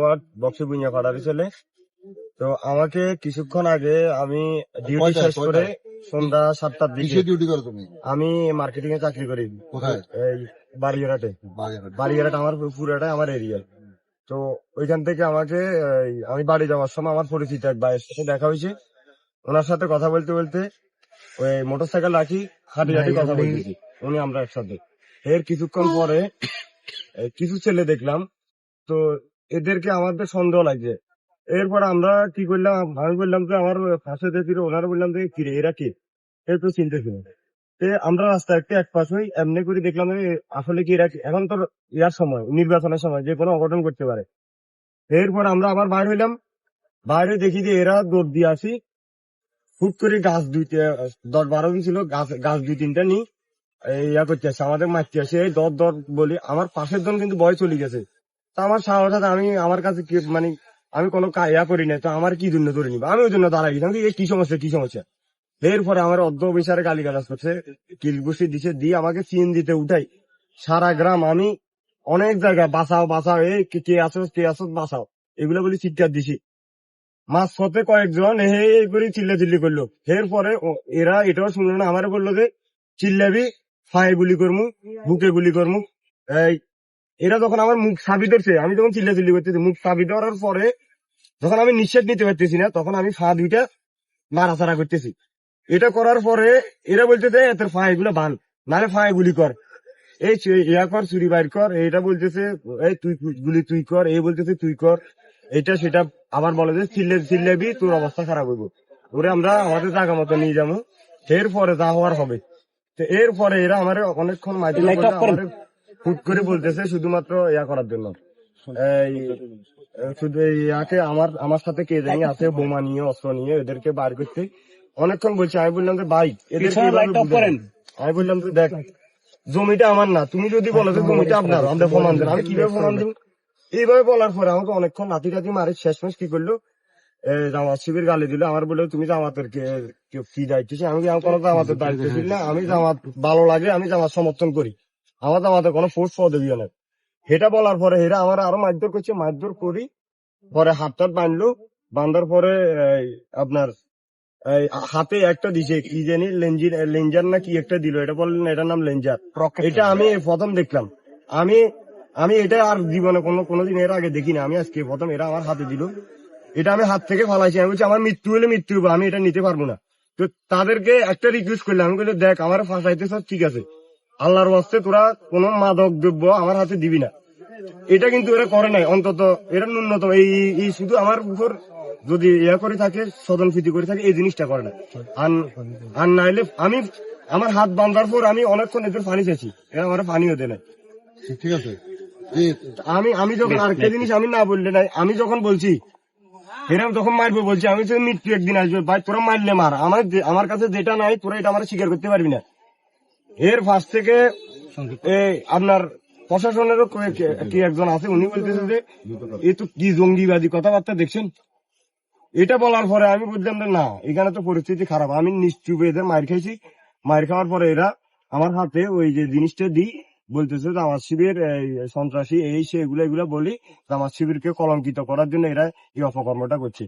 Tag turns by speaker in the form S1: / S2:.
S1: Word Bakshi বুইয়া পাড়ার ছেলে। তো আমাকে কিছুক্ষণ আগে আমি ডিউটি শেষ করে সন্ধ্যা 7টার দিকে
S2: ডিউটি করো তুমি?
S1: আমি মার্কেটিং এ চাকরি করি।
S2: কোথায়?
S1: এই বাড়িঘাটে। বাড়িঘাট আমার পুরাটা আমার এরিয়া। তো ওইখান থেকে আমাকে আমি বাড়ি যাওয়ার সময় আমার পরিচিত এক ভাইয়ের সাথে দেখা হয়েছে। ওনার সাথে কথা বলতে বলতে ওই মোটরসাইকেল রাখি হাঁটি হাঁটি কথা বলতেছি উনি আমরা একসাথে। এর কিছুক্ষণ পরে কিছু ছেলে দেখলাম, তো এদেরকে আমাদের সন্দেহ লাগছে। এরপর আমরা কি করলাম, আমি বললাম যে আমার পাশে দেখি, ওনারা বললাম যে কিরে এরা কে, এর তো চিনতেছি না। আমরা রাস্তা একটু এক পাশ হই, এমনি করে দেখলাম যে আসলে কি এরা, এখন তো ইয়ার সময়, নির্বাচনের সময়, যে কোনো অঘটন করতে পারে। এরপর আমরা আবার বাইর হইলাম, বাইরে দেখি যে এরা দৌড় দিয়ে আসি, হুট করে গাছ 10-12 জন ছিল, গাছ 2-3টা নি ইয়া করতে আসছে, আমাদের মারতে আসে। এই দর বলি, আমার পাশের জন কিন্তু ভয় চলে গেছে। তো আমার সাহস আছে, আমি আমার কাছে মানে আমি কোনো ইয়া করি না, তো আমার কি জন্য ধরে নিবো, আমি ওই জন্য দাঁড়াই গেছিলাম কি সমস্যা কি সমস্যা। এরপরে আমার অর্ধ বিচারে গালিগালাজ করছে, কিলগুষি দিছে, দিয়ে আমাকে চিন দিতে উঠাই সারা গ্রাম। আমি অনেক জায়গায় বাঁচাও বাঁচাও, এই কে আসো বাঁচাও, এগুলো বলি চিৎকার দিছি। মাছ পথে কয়েকজন এই করে চিল্লি করলো। এরপরে এরা এটাও শুনলো না, আমারে বললো যে চিল্লাবি, ফায়ে গুলি করমু, বুকে গুলি করমু। এই এরা যখন আমার মুখ সাবি ধরছে, আমি যখন চিল্লি করতেছি, মুখ সাবি ধরার পরে যখন আমি নিঃশ্বাস নিতে পারতেছি না, তখন আমি ফা দুইটা নাড়াচাড়া করতেছি। এটা করার পরে এরা বলতেছে তোর ফা এগুলো বান, নাহলে ফায়ে গুলি কর, এই ইয়া কর, চুরি বাইর কর। এইটা বলতেছে এই তুই গুলি তুই কর, এই বলতেছে তুই কর, এটা সেটা। আবার বলে যে চিল্লাবি, তোর অবস্থা খারাপ হইব, ওরে আমরা আমাদের জায়গা মতো নিয়ে যাবো, এরপরে যা হওয়ার হবে। তো এরপরে এরা আমার অনেকক্ষণ মাইতে হুট করে বলতেছে শুধুমাত্র ইয়া করার জন্য, এই শুধু ইয়াকে আমার সাথে কে জানি আছে বোমা নিয়ে, অস্ত্র নিয়ে, এদেরকে বার করতে অনেকক্ষণ বলছে। আমি বললাম যে ভাই এদের আমি বললাম যে দেখ, জমিটা আমার না, তুমি যদি বলো যে জমিটা আপনার, আমরা প্রমাণ দেন, আমি কিভাবে প্রমাণ দেব। এইভাবে বলার পরে আমাকে অনেকক্ষণ লাঠি মারে। শেষমেশ কি করলো, জামাত শিবির গালি দিল। আমার বললো তুমি জামাতের কি দায়িত্ব, আমি কোনো জামাতের দায়িত্ব ছিল না, আমি জামাত ভালো লাগে, আমি জামাত সমর্থন করি, আমার জামাতের কোনো ফোর্স পদবি না। এটা বলার পরে এরা আমার আরো মারধর করছে, মারধর করি পরে হাত বাঁধলো। বাঁধার পরে আপনার এই হাতে একটা দিছে কি জানি লেঞ্জার না কি একটা দিল, এটা বললেন এটার নাম লেঞ্জার। এটা আমি প্রথম দেখলাম, আমি আমি এটা আর জীবনে কোনোদিন এর আগে দেখি না, আমি আজকে প্রথম এরা আমার হাতে দিল। এটা আমি হাত থেকে ফালাইছি, আমি বলছি আমার মৃত্যু হলে মৃত্যু হবে, আমি এটা নিতে পারবো না। তো তাদেরকে একটা রিকোয়েস্ট করলাম, আমি বলি দেখ আমার ফাঁসাইতে সব ঠিক আছে, আল্লাহর ওয়াস্তে তোরা কোনো মাদক দ্রব্য আমার হাতে দিবি না। এটা কিন্তু এরা করে নাই, অন্তত এরা ন্যূনতম এই শুধু আমার উপর যদি ইয়া করে থাকে, সদন ফিতি করে থাকে, এই জিনিসটা করে না। আর নাইলে আমি আমার হাত বাঁধার পর আমি অনেকক্ষণ এদের পানি চাইছি, এরা আমার পানিও দেয় নাই।
S2: ঠিক আছে,
S1: আমি যখন আরেকটা জিনিস আমি না বললে নাই, আমি যখন বলছি এরা তখন মারবে বলছি, আমি তো মৃত্যু একদিন আসবে ভাই, তোরা মারলে মার, আমার কাছে যেটা নাই তোরা এটা আমার স্বীকার করতে পারবি না। এর ফার্স্ট থেকে আপনার প্রশাসনেরও কি একজন আছে, উনি বলতেছে যে এই তো কি জঙ্গিবাদী কথাবার্তা দেখছেন। এটা বলার পরে আমি বুঝলাম যে না, এখানে তো পরিস্থিতি খারাপ। আমি নিশ্চুপে এদের মার খাইছি, মার খাওয়ার পরে এরা আমার হাতে ওই যে জিনিসটা দিই, বলতেছে জামাত শিবির সন্ত্রাসী, এই সে এগুলা বলি, জামাত শিবিরকে কলঙ্কিত করার জন্য এরা এই অপকর্মটা করছে।